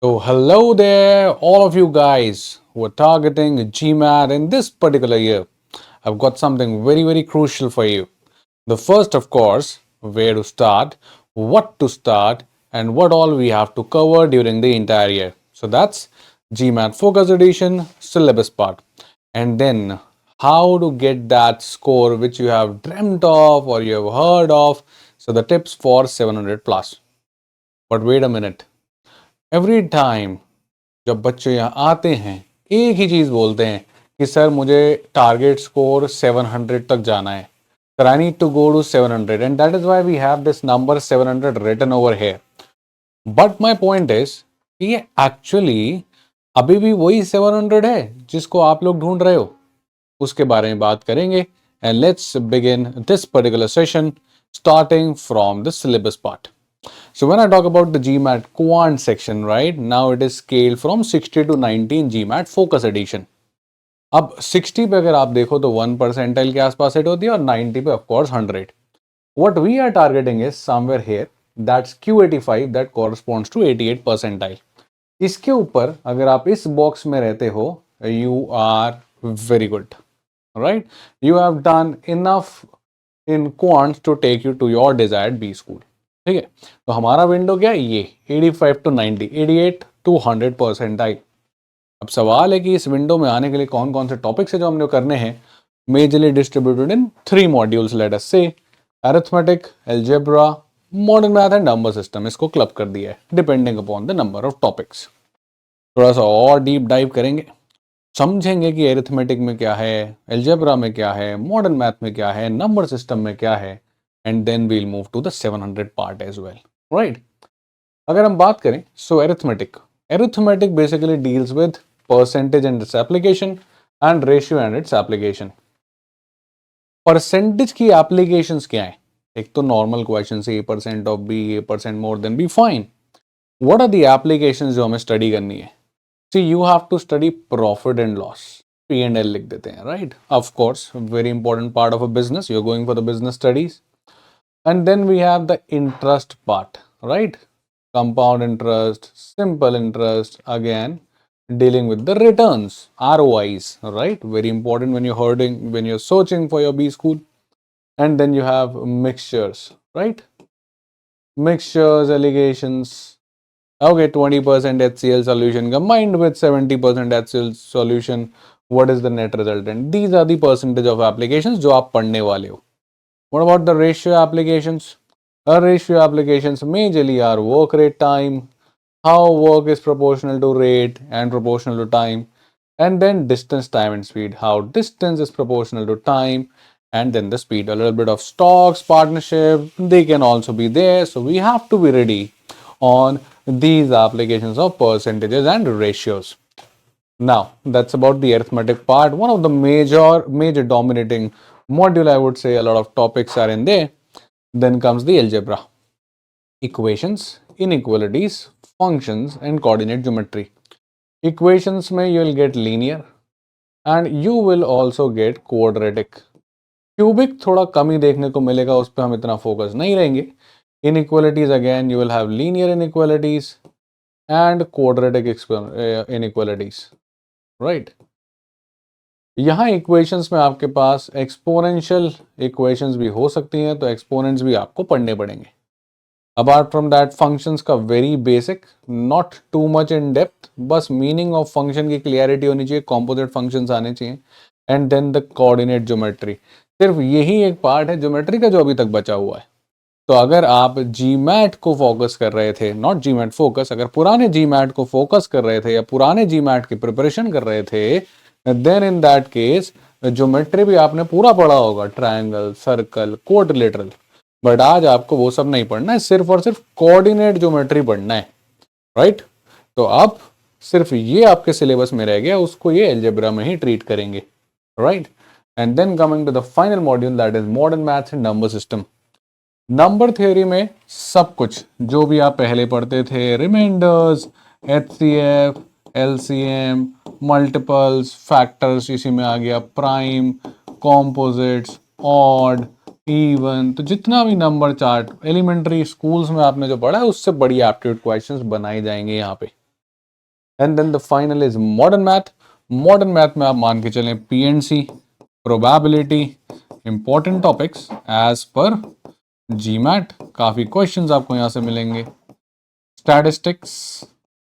So, hello there, all of you guys who are targeting GMAT in this particular year. I've got something very crucial for you. The first, of course, where to start, what to start, and what all we have to cover during the entire year. So, that's GMAT Focus Edition syllabus part. And then, how to get that score which you have dreamt of or you have heard of. So, the tips for 700 plus. But wait a minute. Every time जब बच्चे यहाँ आते हैं एक ही चीज़ बोलते हैं कि sir मुझे टारगेट स्कोर 700 तक जाना है sir I need to go to 700 and that is why we have this number 700 written over here but my point is कि ये एक्चुअली अभी भी वही 700 है जिसको आप लोग ढूंढ रहे हो उसके बारे में बात करेंगे and let's begin this particular session starting from the syllabus part. So when I talk about the GMAT Quant section, right, now it is scaled from 60 to 19 GMAT Focus Edition. अब 60 पे अगर आप देखो तो 1 परसेंटाइल के आसपास hit होती है और 90 पे of course 100. What we are targeting is somewhere here, that's Q85 that corresponds to 88 percentile. इसके ऊपर अगर आप इस बॉक्स में रहते हो you are very good, right? You have done enough in quants to take you to your desired B school. ठीक है, तो हमारा विंडो क्या है ये 85 टू 90, 88 टू 100 परसेंटाइल. अब सवाल है कि इस विंडो में आने के लिए कौन कौन से टॉपिक्स है जो हमने करने हैं. Majorly distributed in 3 modules, let us say arithmetic, algebra, modern math and number system. इसको क्लब कर दिया है depending upon the number of topics. थोड़ा सा और डीप डाइव करेंगे, समझेंगे कि अरिथमेटिक में क्या है, अलजेब्रा में क्या है, मॉडर्न मैथ में क्या है, नंबर सिस्टम में क्या है, and then we'll move to the 700 part as well, right? अगर हम बात करें so arithmetic basically deals with percentage and its application and ratio and its application. Percentage की एप्लीकेशंस क्या है? एक तो नॉर्मल क्वेश्चन से A% of B, A% more than B, fine. What are the applications जो हमें स्टडी करनी है? See you have to study profit and loss, P&L लिख देते हैं, right? Of course very important part of a business, you are going for the business studies. And then we have the interest part, right? Compound interest, simple interest, again dealing with the returns, ROIs, right? Very important when you're searching for your B school. And then you have mixtures, right? Mixtures, allegations. Okay, 20% HCl solution combined with 70% HCl solution. What is the net resultant? These are the percentage of applications जो आप पढ़ने वाले हो. What about the ratio applications? Our ratio applications majorly are work rate time, how work is proportional to rate and proportional to time, and then distance, time and speed, how distance is proportional to time, and then the speed. A little bit of stocks, partnership, they can also be there. So we have to be ready on these applications of percentages and ratios. Now, that's about the arithmetic part. One of the major dominating module, I would say a lot of topics are in there. Then comes the algebra, equations, inequalities, functions and coordinate geometry. Equations में you will get linear and you will also get quadratic. Cubic थोड़ा कम ही देखने को मिलेगा, उस पर हम इतना focus नहीं रहेंगे. Inequalities again you will have linear inequalities and quadratic inequalities, right? यहाँ इक्वेशंस में आपके पास एक्सपोनेंशियल इक्वेशंस भी हो सकती हैं, तो एक्सपोनेंट्स भी आपको पढ़ने पड़ेंगे. अपार्ट फ्रॉम दैट फंक्शंस का very basic, not too much in depth, बस मीनिंग ऑफ फंक्शन की क्लियरिटी होनी चाहिए, कॉम्पोजिट फंक्शंस आने चाहिए. And then the coordinate geometry. सिर्फ यही एक पार्ट है ज्योमेट्री का जो अभी तक बचा हुआ है. तो अगर आप जीमैट को फोकस कर रहे थे, नॉट जीमैट फोकस, अगर पुराने जीमैट को फोकस कर रहे थे या पुराने जीमैट की प्रिपरेशन कर रहे थे, then in that case geometry भी आपने पूरा पढ़ा होगा, ट्रायंगल, सर्कल, क्वाड्रिलेटरल. बट आज आपको वो सब नहीं पढ़ना है, सिर्फ और सिर्फ कोऑर्डिनेट ज्योमेट्री पढ़ना है, राइट? तो अब सिर्फ ये आपके सिलेबस में रह गया, उसको ये अलजेब्रा में ही ट्रीट करेंगे, right? And then coming to the final module, that is modern maths and number system. Number theory में सब कुछ जो भी आप पहले पढ़ते थे, remainders, HCF, LCM, multiples, factors इसी में आ गया, प्राइम, कॉम्पोजिट्स, ऑड, इवन, तो जितना भी नंबर चार्ट एलिमेंट्री स्कूल्स में आपने जो पढ़ा है उससे बड़ी एप्टीट्यूड क्वेश्चंस बनाए जाएंगे यहाँ पे. And then the final is modern math. Modern math में आप मान के चलें PnC, probability, important topics as पर जीमैट. काफी क्वेश्चंस आपको यहां से मिलेंगे. Statistics,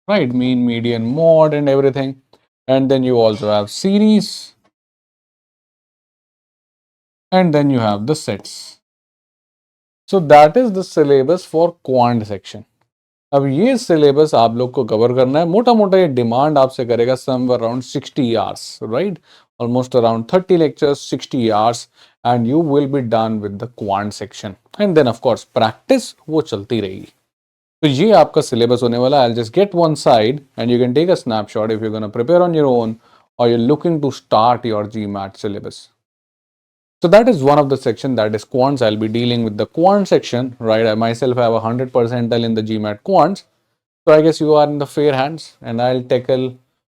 right? Mean, median, mode, and everything. And then you also have series, and then you have the sets. So that is the syllabus for quant section. अब ये syllabus आप लोग को कवर करना है. मोटा मोटा ये डिमांड आपसे करेगा somewhere around 60 hours, right? Almost around 30 lectures, 60 hours, and you will be done with the quant section. And then of course practice वो चलती रहेगी. तो ये आपका सिलेबस होने वाला है. I'll just get one side and you can take a snapshot if you're going to prepare on your own or you're looking to start your GMAT syllabus. So that is one of the section, that is quants. I'll be dealing with the quant section, right? I myself have 100 percentile in the GMAT quants. So I guess you are in the fair hands, and I'll tackle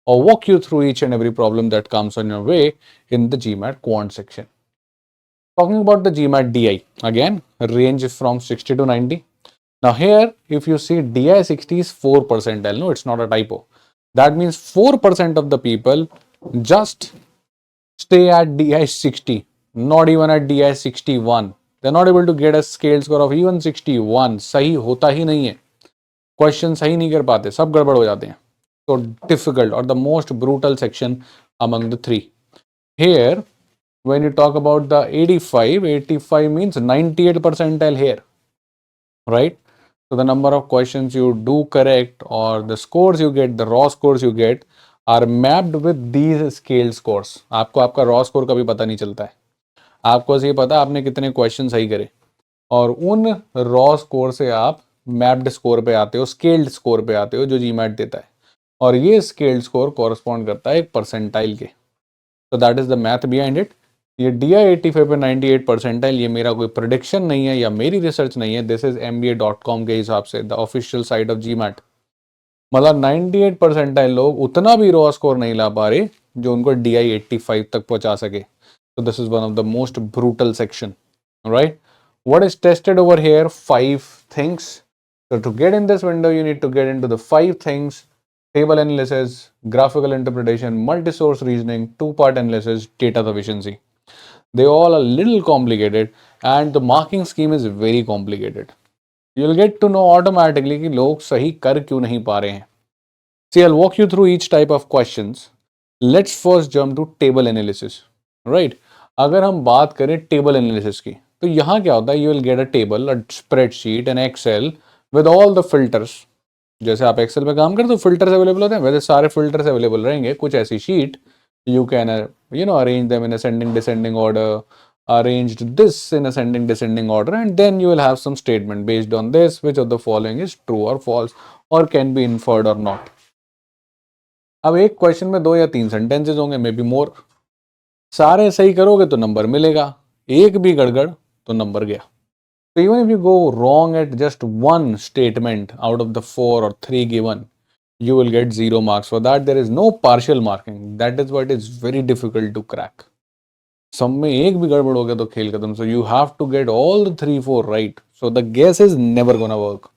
or walk you through each and every problem that comes on your way in the GMAT quant section. Talking about the GMAT DI, again, range from 60 to 90. Now here, if you see DI 60 is 4 percentile, no, it's not a typo. That means 4% of the people just stay at DI 60, not even at DI 61. They're not able to get a scale score of even 61. सही होता ही नहीं है. Question सही नहीं कर पाते, सब गड़बड़ हो जाते हैं. So difficult or the most brutal section among the three. Here, when you talk about the 85 means 98 percentile here, right? So the number of questions you do correct or the scores you get, the raw scores you get are mapped with these scale scores. आपको आपका raw score कभी पता नहीं चलता है. आपको ये पता है आपने कितने क्वेश्चन सही करे, और उन raw score से आप mapped score पे आते हो, scaled score पे आते हो जो GMAT देता है, और ये scaled score correspond करता है एक percentile के. So that is the math behind it. ये DI 85 पे 98 परसेंटाइल, ये मेरा कोई प्रोडिक्शन नहीं है या मेरी रिसर्च नहीं है. दिस इज MBA.com के हिसाब से the official site of GMAT. मतलब 98 परसेंटाइल लोग उतना भी रॉ स्कोर नहीं ला पा रहे जो उनको DI 85 तक पहुंचा सके. So this is one of the most brutal section, right? What is tested over here? 5 things. So to get in this window, you need to get into the 5 things: table analysis, graphical interpretation, multi-source reasoning, two-part analysis, data sufficiency. They all are a little complicated and the marking scheme is very complicated. You'll get to know automatically कि लोग सही कर क्यों नहीं पा रहे हैं. See, I'll walk you through each type of questions. Let's first jump to table analysis, right? अगर हम बात करें table analysis की, तो यहाँ क्या होता है? You will get a table, a spreadsheet, an Excel with all the filters. जैसे आप एक्सेल पे काम करते हो फिल्टर्स अवेलेबल होते हैं, वैसे सारे फिल्टर्स अवेलेबल रहेंगे. कुछ ऐसी sheet you can arrange them in ascending descending order, arranged this in ascending descending order, and then you will have some statement based on this which of the following is true or false or can be inferred or not. अब एक question में 2 या 3 sentences होंगे, may be more. सारे सही करोगे तो number मिलेगा, एक भी गड़गड़ तो नंबर गया. So even if you go wrong at just one statement out of the 4 or 3 given, you will get 0 marks. For that, there is no partial marking. That is why it is very difficult to crack. सब में एक भी गड़बड़ हो गया तो खेल खत्म. So you have to get all the 3-4 right. So the guess is never gonna work.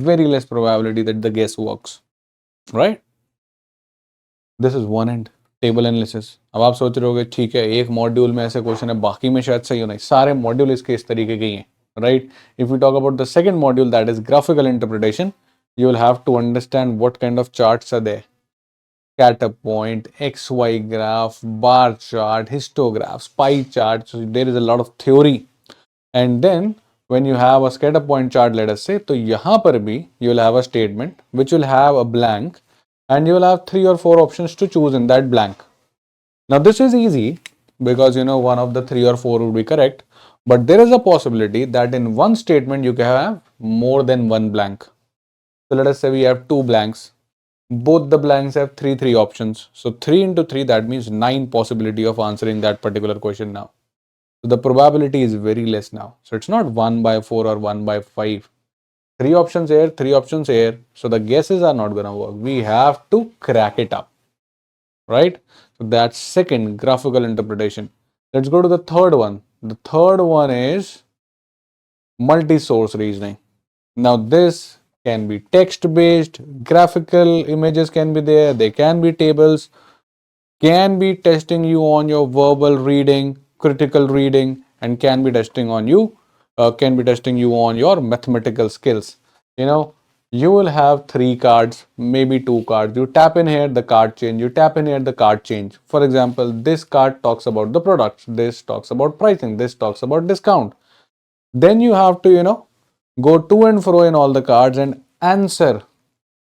Very less probability that the guess works, right? This is one end. Table analysis. अब आप सोच रहे होगे ठीक है एक मॉड्यूल में ऐसे क्वेश्चन है बाकी में शायद सही हो. नहीं, सारे मॉड्यूल इसके इस तरीके के ही हैं, right? If we talk about the second module, that is graphical interpretation, you will have to understand what kind of charts are there. Scatter point, XY graph, bar chart, histographs, pie chart. So there is a lot of theory. And then when you have a scatter point chart, let us say, तो यहाँ पर भी you will have a statement which will have a blank and you will have 3 or 4 options to choose in that blank. Now this is easy because one of the 3 or 4 would be correct. But there is a possibility that in one statement you can have more than one blank. So let us say we have 2 blanks. Both the blanks have 3 options. So 3 into 3, that means 9 possibility of answering that particular question now. So the probability is very less now. So it's not 1 by 4 or 1 by 5. 3 options here, 3 options here. So the guesses are not going to work. We have to crack it up, right? So that's second, graphical interpretation. Let's go to the third one. The third one is multi-source reasoning. Now this can be text based, graphical images can be there, they can be tables, can be testing you on your verbal reading, critical reading, and can be testing on you, can be testing you on your mathematical skills. You know, you will have three cards, maybe two cards. You tap in here, the card change. You tap in here, the card change. For example, this card talks about the products. This talks about pricing. This talks about discount. Then you have to, go to and fro in all the cards and answer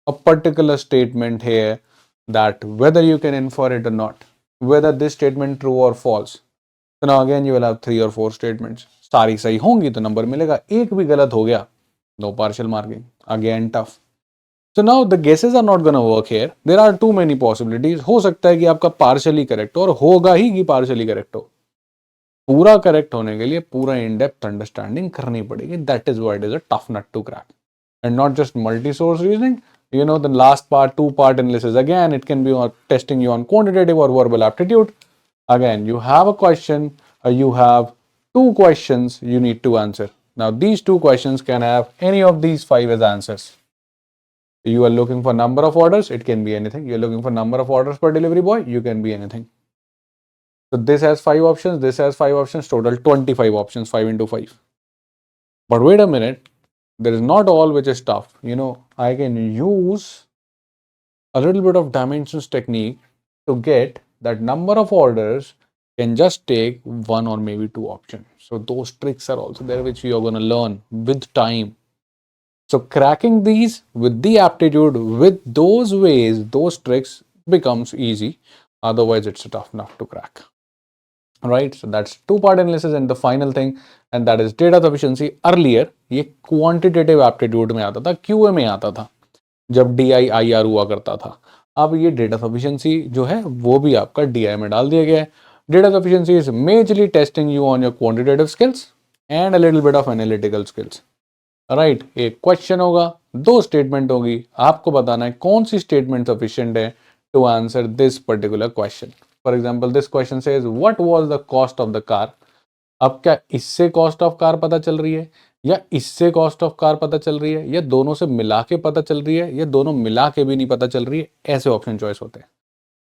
a particular statement here, that whether you can infer it or not, whether this statement true or false. So now again you will have 3 or 4 statements. सारी सही होंगी तो number मिलेगा, एक भी गलत हो गया, no partial marking. Again tough. So now the guesses are not gonna work here. There are too many possibilities. हो सकता है कि आपका partially correct हो, और होगा ही कि partially correct हो. पूरा करेक्ट होने के लिए पूरा इन डेप्थ अंडरस्टैंडिंग करनी पड़ेगी. That is why it is a tough nut to crack. And not just multi source reasoning. The last part, 2-part analysis, again it can be testing you on quantitative or verbal aptitude. Again, you have a question, you have two questions you need to answer. Now these two questions can have any of these 5 as answers. You are looking for number of orders, it can be anything. You're looking for number of orders per delivery boy, you can be anything. So this has 5 options, this has 5 options, total 25 options, 5 into 5. But wait a minute, there is not all which is tough. I can use a little bit of dimensions technique to get that number of orders can just take 1 or maybe 2 options. So those tricks are also there which you are going to learn with time. So cracking these with the aptitude, with those ways, those tricks becomes easy. Otherwise it's tough enough to crack. Right, so that's 2-part analysis. And the final thing, and that is data sufficiency. Earlier ये quantitative aptitude में आता था, QA में आता था, जब DI IR हुआ करता था. अब ये data sufficiency जो है वो भी आपका DI में डाल दिया गया है. Data sufficiency is majorly testing you on your quantitative skills and a little bit of analytical skills. Right, एक क्वेश्चन होगा, 2 स्टेटमेंट होगी, आपको बताना है कौन सी स्टेटमेंट सफिशिएंट है to answer this particular question. For example this question says what was the cost of the car. अब क्या इससे कॉस्ट ऑफ कार पता चल रही है, या इससे कॉस्ट ऑफ कार पता चल रही है, या दोनों से मिला के पता चल रही है, या दोनों मिला के भी नहीं पता चल रही है. ऐसे ऑप्शन चॉइस होते हैं.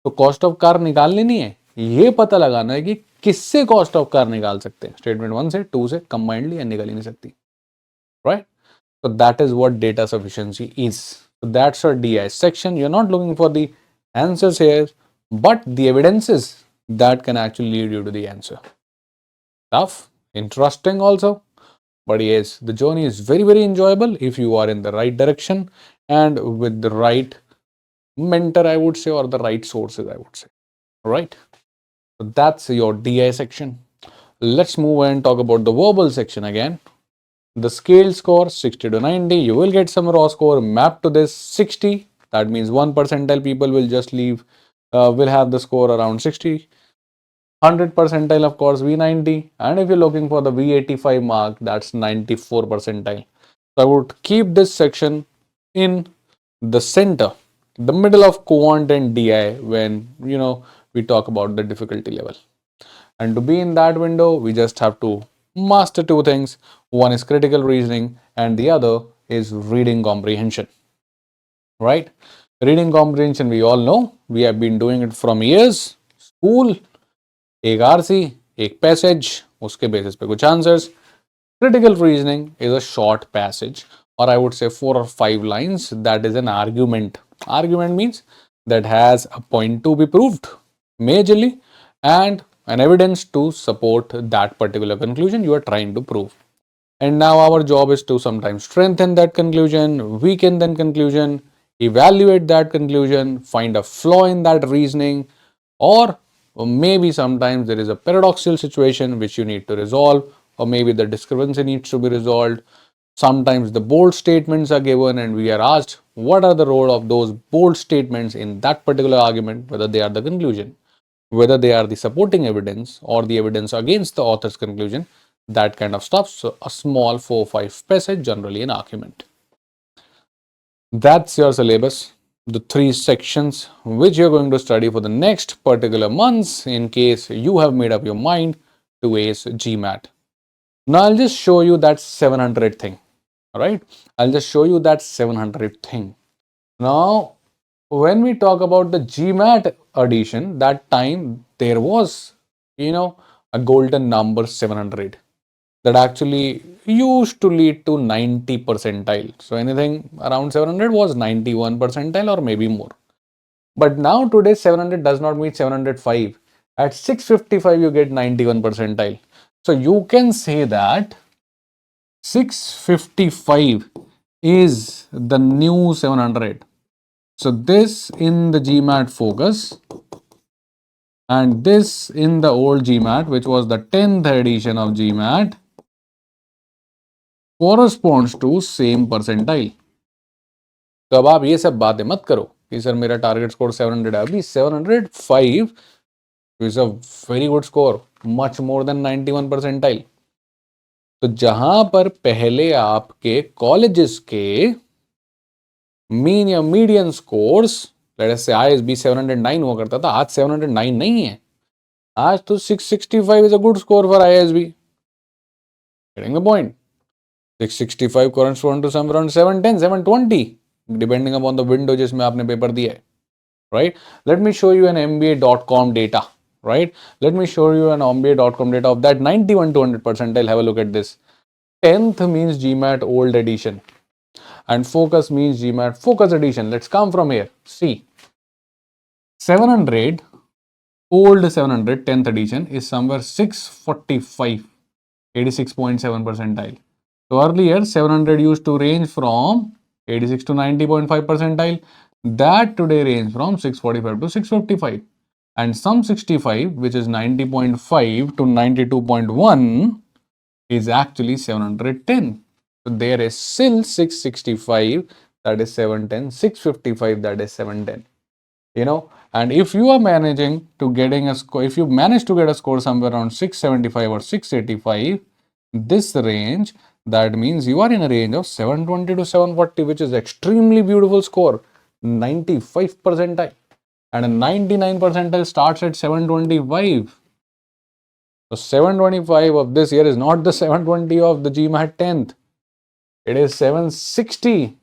तो कॉस्ट ऑफ कार निकालनी नहीं है, ये पता लगाना है कि किससे कॉस्ट ऑफ कार निकाल सकते हैं. स्टेटमेंट 1 से 2 से कंबाइंडली निकल ही नहीं सकती. Right, so that is what data sufficiency is. So that's your DI section. You're not looking for the answers here, but the evidences that can actually lead you to the answer. Tough, interesting also, but yes, the journey is very, very enjoyable if you are in the right direction and with the right mentor, I would say, or the right sources, I would say. Right, so that's your DI section. Let's move and talk about the verbal section again. The scale score 60 to 90, you will get some raw score mapped to this 60. That means 1 percentile people will just leave, will have the score around 60. 100 percentile, of course, V90. And if you're looking for the V85 mark, that's 94 percentile. So I would keep this section in the center, the middle of quant and DI when, we talk about the difficulty level. And to be in that window, we just have to master 2 things. One is critical reasoning and the other is reading comprehension. Right, reading comprehension we all know, we have been doing it from years. School, एक RC, एक passage, उसके basis पे कुछ answers. Critical reasoning is a short passage, or I would say 4 or 5 lines. That is an argument. Argument means that has a point to be proved majorly and an evidence to support that particular conclusion you are trying to prove. And now our job is to sometimes strengthen that conclusion, weaken that conclusion, evaluate that conclusion, find a flaw in that reasoning, or maybe sometimes there is a paradoxical situation which you need to resolve, or maybe the discrepancy needs to be resolved. Sometimes the bold statements are given and we are asked what are the role of those bold statements in that particular argument, whether they are the conclusion, whether they are the supporting evidence or the evidence against the author's conclusion, that kind of stuff. So a small 4 or 5 passage, generally an argument. That's your syllabus, the 3 sections which you're going to study for the next particular months in case you have made up your mind to ace GMAT. Now I'll just show you that 700 thing. right? I'll just show you that 700 thing. Now, when we talk about the GMAT addition, that time there was, a golden number 700 that actually used to lead to 90 percentile. So anything around 700 was 91 percentile or maybe more. But now today 700 does not meet 705. At 655 you get 91 percentile. So you can say that 655 is the new 700. So this in the GMAT focus and this in the old GMAT, which was the 10th edition of GMAT, corresponds to same percentile. तो अब आप ये सब बातें मत करो कि sir मेरा टारगेट स्कोर 700 है. अभी 705 is a very good score, much more than 91 percentile. तो जहां पर पहले आपके कॉलेजेस के मीन या मीडियन स्कोर्स, लेट अस से आईएसबी 709 हुआ करता था, आज 709 नहीं है. आज तो 665 is a good score for ISB. Getting the point? 665 corresponds to somewhere around 710, 720, depending upon the window जिसमें आपने पेपर दिया है, right? Let me show you an MBA.com data, right? Let me show you an MBA.com data of that 91 to 100 percentile. Have a look at this. 10th means GMAT old edition and focus means GMAT focus edition. Let's come from here. See, 700 old 700 10th edition is somewhere 645, 86.7 percentile. So earlier 700 used to range from 86 to 90.5 percentile. That today range from 645 to 655. And some 65, which is 90.5 to 92.1, is actually 710. So there is still 665, that is 710, 655, that is 710. And if you are managing to getting a score, if you manage to get a score somewhere around 675 or 685, this range, that means you are in a range of 720 to 740, which is extremely beautiful score, 95 percentile. And a 99 percentile starts at 725. So 725 of this year is not the 720 of the GMAT 10th. It is 760.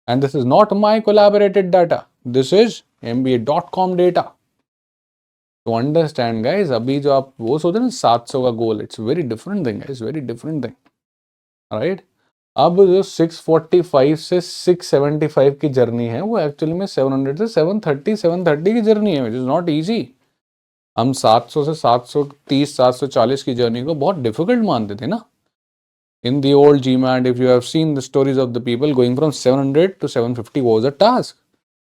And this is not my collaborated data. This is MBA.com data. To understand, guys, अभी जो आप वो सोच रहे हैं 700 का गोल, it's very different thing, guys, very different thing. Right? अब जो 645 से 675 की जर्नी है वो एक्चुअली में 700 से 730 की जर्नी है, विच इज नॉट इजी. हम 700 से 730 740 की जर्नी को बहुत डिफिकल्ट मानते थे ना. In the old GMAT, if you have seen the stories of the people going from 700 to 750 was a task.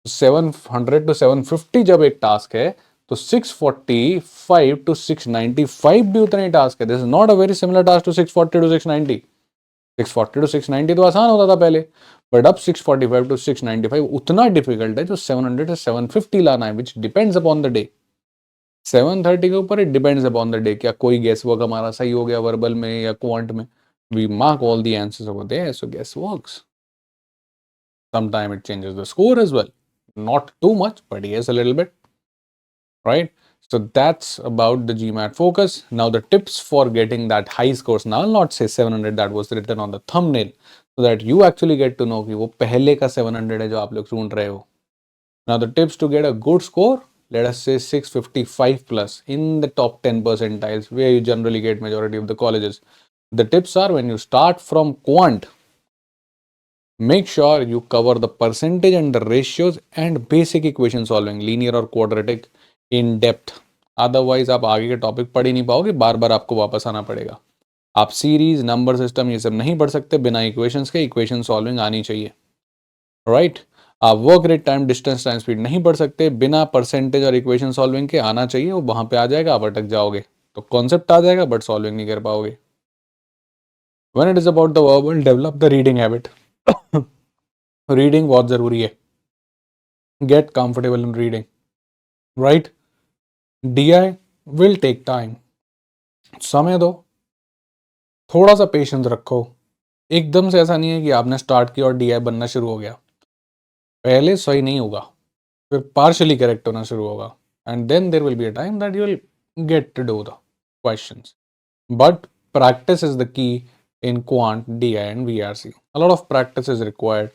700 to 750 जब एक टास्क है तो 645 to 695 भी उतना ही टास्क है. This is not a very similar task to 640 to 690. 640 to 690 तो आसान होता था पहले, बट अब 645 to 695 उतना डिफिकल्ट है जो 700 से 750 लाना है, which depends upon the day. 730 के ऊपर it depends upon the day. क्या कोई गेस वर्क हमारा सही हो गया वर्बल में या क्वांट में, we mark all the answers over there, so guess works. Sometime it changes the score as well, not too much, but yes, a little bit, right? So that's about the GMAT focus. Now the tips for getting that high scores. Now I'll not say 700, that was written on the thumbnail, so that you actually get to know कि वो पहले का 700 है जो आप लोग ढूंढ रहे हो. Now the tips to get a good score, let us say 655 plus in the top 10 percentiles where you generally get majority of the colleges. The tips are, when you start from quant, make sure you cover the percentage and the ratios and basic equation solving, linear or quadratic, in depth. Otherwise आप आगे के topic पढ़ ही नहीं पाओगे, बार बार आपको वापस आना पड़ेगा. आप सीरीज, नंबर सिस्टम ये सब नहीं पढ़ सकते बिना इक्वेशंस के. इक्वेशन सॉल्विंग आनी चाहिए, राइट? आप work rate, time, distance, time speed नहीं पढ़ सकते बिना परसेंटेज और इक्वेशन सॉल्विंग के. आना चाहिए, वो वहां पे आ जाएगा, आप अटक जाओगे. तो कॉन्सेप्ट आ जाएगा बट सॉल्विंग नहीं कर पाओगे. When it is about the verbal, develop the reading habit. Reading बहुत जरूरी है. Get comfortable in reading, right? DI will take time. समय दो, थोड़ा सा पेशेंस रखो. एकदम से ऐसा नहीं है कि आपने स्टार्ट किया और DI बनना शुरू हो गया. पहले सही नहीं होगा, फिर पार्शली करेक्ट होना शुरू होगा, and then there will be a time that you will get to do the questions. But practice is the key in Quant, DI, and VRC. A lot of practice is required.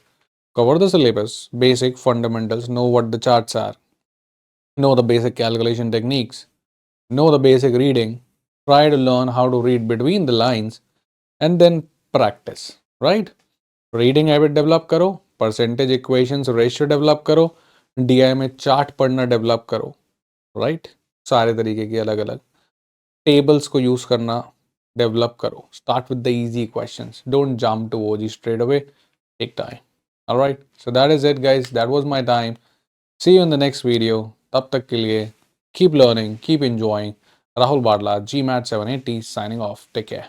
Cover the syllabus, basic fundamentals, know what the charts are, know the basic calculation techniques, know the basic reading, try to learn how to read between the lines, and then practice, right? Reading habit develop करो, percentage equations ratio develop करो, DI में chart पढ़ना develop करो, right? सारे तरीके की अलग अलग टेबल्स को यूज करना डेवलप करो. Start with the easy questions, don't jump to OG straight away, take time. Alright, so that is it guys, that was my time. See you in the next video. तब तक के लिए keep learning, keep enjoying. Rahul Badla, GMAT 780 signing off. Take care.